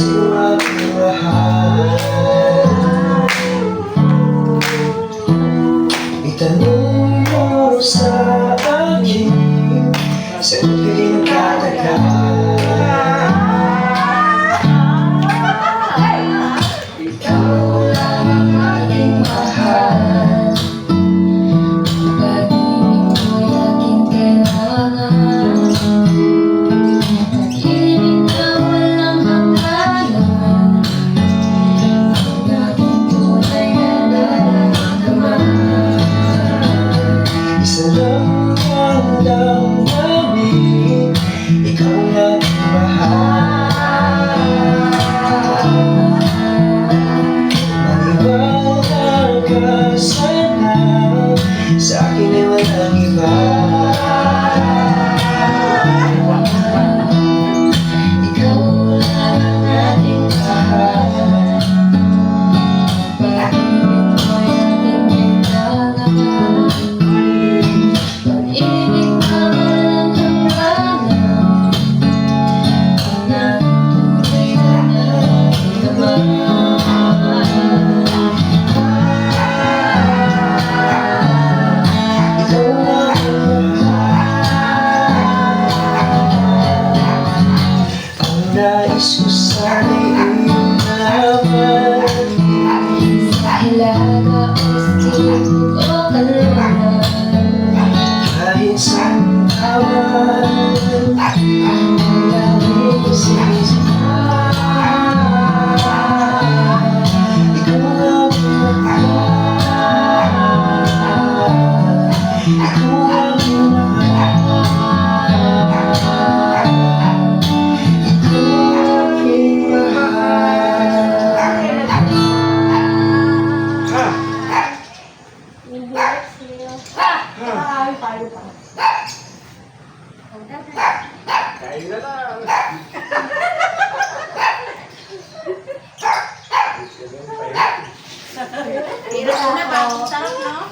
sa'yo aking mahal. Itanong mo sa akin, saan kayo nagkatagal? Ikaw lang ang aking mahal. Pag-ibig mo'y aking kailangan. Pag-ibig na walang hangganan. Ang aking tunay na nararamdaman. Isa lang ang damdamin, ikaw lang ang mahal. Maniwala ka sana, sa akin ay walang iba. Ikaw lang ang aking mahal. Pag-ibig mo'y aking kailangan. Pag-ibig na walang hangganan. Ang aking tunay na nararamdaman. Ikaw lang ang mahal. Ang nais ko sana'y iyong malaman. Sa hilaga o sibuk o kalaman. Kahit saan naman, lagi ko sinisipan. Ikaw lang ang mahal. Ikaw lang ang mahal. Ikaw aking mahal. Kain na lang. Hirap na ba? Sarap, no?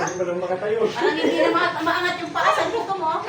Hindi ba lang makatayo? Parang hindi na maangat yung paa sa buto mo.